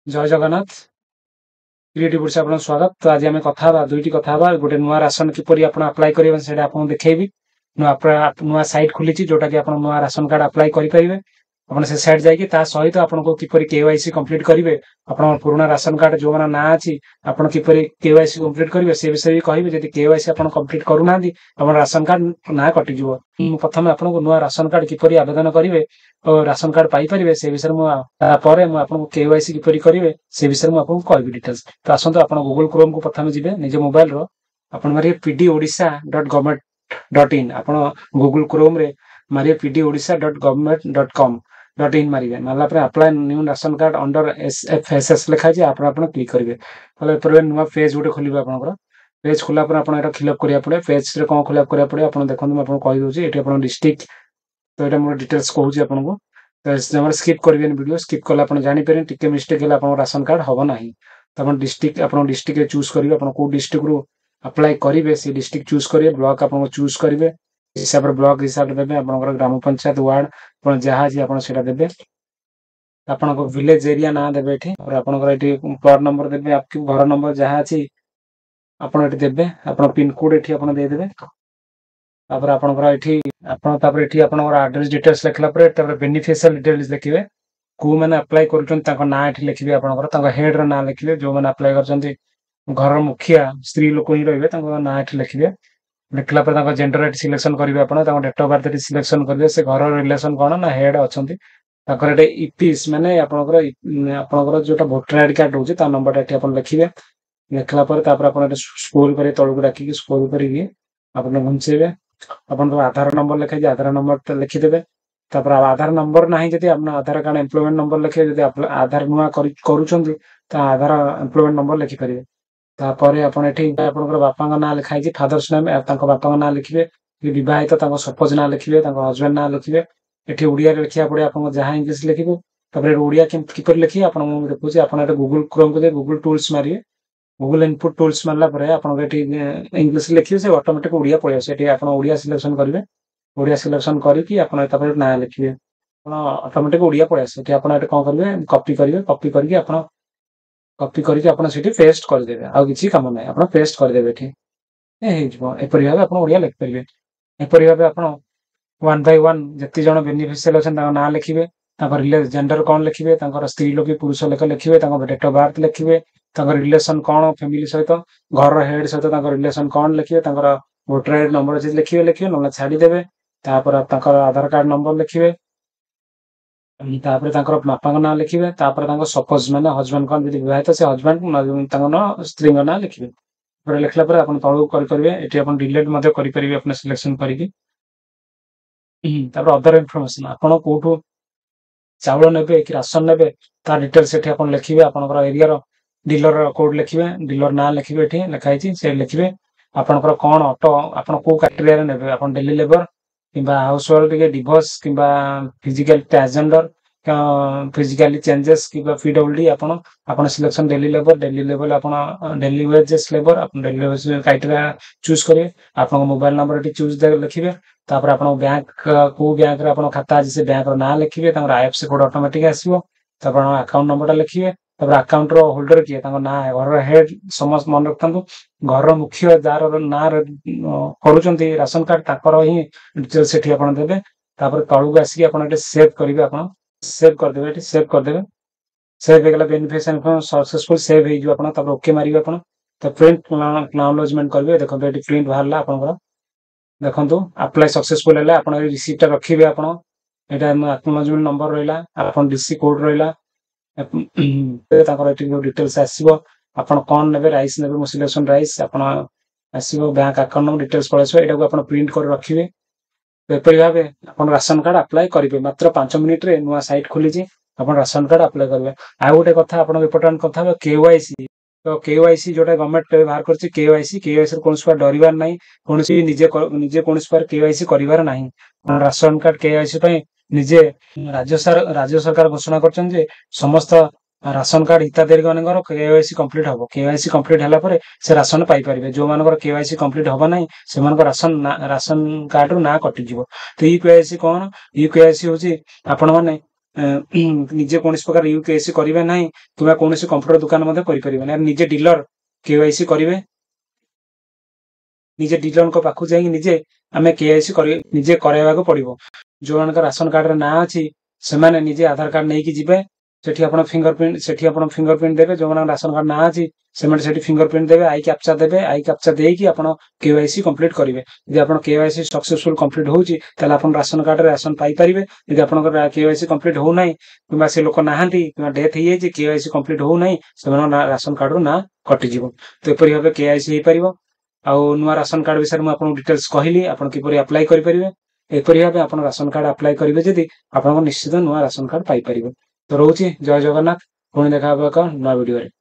जय जगन्नाथ क्रिएटिव वर्ष आपन स्वागत। तो आज आम कथा दुईटी कथा गोटे नुआ राशन किपरि आपन अप्लाई करेबे सेटा आपन देखैबी। नुआ साइट खुली जोटा कि आपन नुआ राशन कार्ड अप्लाई करि परिबे। आपन से साइट जाइए ता सहित आपन को किपरि केवाईसी कंप्लीट करिवे, आपन पुराना राशन कार्ड जो माना ना अछि आपन किपरि केवाईसी कंप्लीट करिवे से विषय भी कहबे। जदि केवाईसी आपन कंप्लीट करू नांदी आपन राशन कार्ड ना कटि जिवो। प्रथम आपन को नुआ राशन कार्ड किपरि आवेदन करिवे और राशन कार्ड पाई परिवे से विषय मु तापर मु आपन को केवाईसी किपरि करिवे से विषय मु आपन को कहबी डिटेल्स। तो आसंतो आपन गूगल क्रोम को प्रथम जिबे निज मोबाइल रो आपन मारे pdodisha.government.in आपन गूगल क्रोम रे मारे pdodisha.government.com.in मारिवे। मारला पर apply new ration card under SFSS लिखा जे आपन क्लिक करिवे। पले पर नुआ पेज गुटे खोलिबे। आपनकर पेज खोला पर आपन एटा फिल अप करिया पड़े। पेज रे कोन फिल अप करिया पड़े आपन देखंतु आपन कहि दोछि एठी आपन डिस्ट्रिक्ट तो एटा मोर डिटेल्स कहूछि आपन को। तो जमर स्किप करिवेन वीडियो स्किप कला आपन जानि पेरे टिके मिस्टेक होला आपन राशन कार्ड हबो नाही। तो आपन डिस्ट्रिक्ट आपन डिस्ट्रिक्ट रे चूज करिवे आपन को डिस्ट्रिक्ट रो अप्लाई करिवे से डिस्ट्रिक्ट चूज करिवे। ब्लॉक आपन चूज करिवे हिसाब रे ब्लॉक हिसाब रे देबे। आपन ग्राम पंचायत वार्ड आपन जहा जी आपन सेटा देबे। आपन को विलेज एरिया ना देबे एठी और आपन को एठी प्लॉट नंबर देबे। आपके घर नंबर जहा अछि आपन एठी देबे। आपन पिन कोड एठी आपन दे देबे। तापर आपन एठी आपन तापर एठी आपन एड्रेस डिटेल्स लिखला पर तापर बेनिफिशियल डिटेल्स लिखिबे। को माने अप्लाई करूछन ताको ना एठी लिखिबे। आपन ताको हेड रो ना लिखिबे। जो माने अप्लाई करछन्ती घर मुखिया स्त्री लोक ही रहिबे ताको ना एठी लिखिबे। लिखला पर ताको जेंडर एठी सिलेक्शन करिवे। आपन ताको डेट ऑफ बर्थ एठी सिलेक्शन करिवे। से घर रिलेशन कोन ना हेड अछन्ती ताकर एटे ईपीएस माने आपन जोटा वोटर आईडी कार्ड होउची ता नंबर एठी आपन लिखिबे। लिखला पर तापर आपन एटे स्क्रॉल करे तळକୁ डाकी स्क्रॉल करिके आपन घुंचेबे। आपन तो आधार नंबर लिखे जे आधार नंबर त लिखि देबे। तापर आधार नंबर नाही जति आपन आधार कार्ड एम्प्लॉयमेंट नंबर लिखे जति आधार नुआ करूछन्ती ता आधार एम्प्लॉयमेंट नंबर लिखि परिबे। तापर आपन एठी आपन बापा का नाम लिखाई जे फादर्स नेम ताको बापा का नाम लिखिबे। विवाहित ताको सपोज नाम लिखिबे ताको हस्बैंड नाम लिखिबे। एठी ओडिया रे लिखिया पड़े आपन जहा इंग्लिश लिखिबे। तापर ओडिया किपर लिखि आपन मु देखुची आपन एटा गूगल क्रोम को गूगल टूल्स मारिए। गूगल इनपुट टूल्स मारला पर आपन एठी इंग्लिश लिखिबे से ऑटोमेटिक ओडिया पळे आसे। एठी आपन ओडिया सिलेक्शन करिवे। ओडिया सिलेक्शन करिकि आपन तापर नाम लिखिबे। आपन ऑटोमेटिक ओडिया पळे आसे। एठी आपन एटा कोन करिवे कॉपी करिवे। कॉपी करके आपन कॉपी करके आपन सेठी पेस्ट कर देबे। आ किछि काम नै आपन पेस्ट कर देबे। एठी हे जबो एपरि भाबे आपन ओडिया लिख परिवे। एपरि भाबे आपन वन बाय वन जति जण बेनिफिशियल अछन ताको नाम लिखिबे। ताको जेंडर कोन लिखिबे। ताको स्त्री लोक पुरुष लोक लिखिबे। ताको डेट ऑफ बर्थ लिखिबे। ताको रिलेशन कोन फैमिली सहित घर हेड सहित ताको रिलेशन कोन लिखिबे। ताको वोटर आईडी नंबर जे लिखिबे नला छाडी देबे। तापर ताको आधार कार्ड नंबर लिखिबे। तापर ताको बापा का नाम लिखिबे। तापर ताको सपोज माने हस्बैंड कोन जदि विवाहित से हस्बैंड ताको न स्त्री का नाम लिखिबे। पर लिखला पर आपन तळु कर परिबे। एठी आपन डिलीट मध्ये करि परिबे आपन सिलेक्शन करिकि। तापर अदर इन्फॉर्मेशन आपन कोठो चावल नेबे कि राशन नेबे ता डिटेल्स एठी आपन लिखिबे। आपनकर एरिया रो डीलर कोड लिखिबे। डीलर नाम लिखिबे। एठी लिखाई छि से लिखिबे। आपनकर कोन ऑटो आपन को कैटेगरी रे नेबे। आपन डेली लेबर किबा हाउस होल्ड के डिवोर्स किबा फिजिकल ट्रांसजेंडर फिजिकली चेंजेस किबा पीडब्ल्यूडी आपन सिलेक्शन डेली लेबर आपन डेली वेजेस लेबर आपन डेली वेजेस क्राइटेरिया चूज करिवे। आपन मोबाइल नंबर एठी चूज दे लिखिबे। तापर आपन बैंक को बैंक रे आपन खाता जे बैंक रो नाम लिखिबे। तापर आईएफएससी कोड ऑटोमेटिक आसीबो। तापर अकाउंट नंबर लिखिबे। तापर अकाउंट रो होल्डर किए ताको ना घर हेड समस्त मन रखतांतु घर मुख्य जार ना करूचंती राशन कार्ड ताकर ही डिटेल्स सेठी आपन देबे। तापर तळु आसी आपन एटे सेव करिवे। आपन सेव कर देबे। एटे सेव कर देबे। सेव हेगला बेनिफिशियल सक्सेसफुल सेव हे जो आपन तापर ओके मारिवे। आपन त प्रिंट एक्नॉलेजमेंट करिवे। देखो एटी प्रिंट बाहरला आपन देखंतु अप्लाई सक्सेसफुल हैला। आपन रिसीप्ट रखिबे। आपन एटा एक्नॉलेजमेंट नंबर रहिला आपन डीसी कोड रहिला ताकर एटी डिटेल्स आसीबो। आपन कोन नेबे राइस नेबे मु सिलेक्शन राइस आपन आसीबो। बैंक अकाउंट नंबर डिटेल्स पळेसो एटा को आपन प्रिंट कर रखिबे। एपरि भाबे आपन राशन कार्ड अप्लाई करिवे। मात्र 5 मिनिट रे नुआ साइट खोली छि आपन राशन कार्ड अप्लाई करिवे। आ गोटे कथा आपन इंपोर्टेंट कथा केवाईसी। तो केवाईसी जोटा गवर्नमेंट बाहर करछि केवाईसी रे कोनस पर डरिवार नाही। कोनसी निजे कोनस पर केवाईसी करिवार नाही। राशन कार्ड केवाईसी पय निजे राज्य सरकार घोषणा करछन जे समस्त राशन कार्ड हिताधिकारी मानकर केवाईसी कंप्लीट हबो। केवाईसी कंप्लीट हला परे से राशन पाई परिबे। जो मानकर केवाईसी कंप्लीट हबो नाही से मानकर राशन कार्ड रो ना कटि जिवो। तो ई केवाईसी कोन ई केवाईसी होची आपन माने ନିଜେ କୌଣସି ପ୍ରକାର ୟୁକେଆଇସି କରିବେ ନାହିଁ କିମ୍ବା କୌଣସି କମ୍ପ୍ୟୁଟର ଦୋକାନ ମଧ୍ୟ କରିପାରିବେନି। ନିଜେ ଡିଲର କେୱାଇସି କରିବେ, ନିଜେ ଡିଲରଙ୍କ ପାଖକୁ ଯାଇକି ନିଜେ ଆମେ କେୱାଇସି ନିଜେ କରାଇବାକୁ ପଡିବ। ଯୋଉମାନଙ୍କ ରାସନ କାର୍ଡରେ ନାଁ ଅଛି ସେମାନେ ନିଜେ ଆଧାର କାର୍ଡ ନେଇକି ଯିବେ, ସେଠି ଆପଣ ଫିଙ୍ଗରପ୍ରିଣ୍ଟ ଦେବେ। ଯୋଉମାନଙ୍କ ରାସନ କାର୍ଡ ନାଁ ଅଛି ସେମାନେ ସେଠି ଫିଙ୍ଗରପ୍ରିଣ୍ଟ ଦେବେ, ଆଇ କ୍ୟାପ୍ଚା ଦେବେ। ଆଇ କ୍ୟାପ୍ଚା ଦେଇକି ଆପଣ କେୱାଇସି କମ୍ପ୍ଲିଟ୍ କରିବେ। ଯଦି ଆପଣ କେୱାଇସି ସକ୍ସେସଫୁଲ କମ୍ପ୍ଲିଟ୍ ହଉଛି ତାହେଲେ ଆପଣ ରାସନ କାର୍ଡରେ ରାସନ ପାଇପାରିବେ। ଯଦି ଆପଣଙ୍କର କେୱାଇସି କମ୍ପ୍ଲିଟ୍ ହଉନାହିଁ କିମ୍ବା ସେ ଲୋକ ନାହାନ୍ତି କିମ୍ବା ଡେଥ୍ ହେଇଯାଇଛି, କେୱାଇସି କମ୍ପ୍ଲିଟ୍ ହଉନାହିଁ, ସେମାନଙ୍କ ରାସନ କାର୍ଡରୁ ନାଁ କଟିଯିବ। ତ ଏପରି ଭାବେ କେୱାଇସି ହେଇପାରିବ। ଆଉ ନୂଆ ରାସନ କାର୍ଡ ବିଷୟରେ ମୁଁ ଆପଣଙ୍କୁ ଡିଟେଲ୍ସ କହିଲି, ଆପଣ କିପରି ଆପ୍ଲାଏ କରିପାରିବେ। ଏପରି ଭାବେ ଆପଣ ରାସନ କାର୍ଡ ଆପ୍ଲାଏ କରିବେ ଯଦି ଆପଣଙ୍କ ନିଶ୍ଚିତ ନୂଆ ରାସନ କାର୍ଡ ପାଇପାରିବେ। ତ ରହୁଛି, ଜୟ ଜଗନ୍ନାଥ। ପୁଣି ଦେଖା ହବ ଏକ ନୂଆ ଭିଡିଓରେ।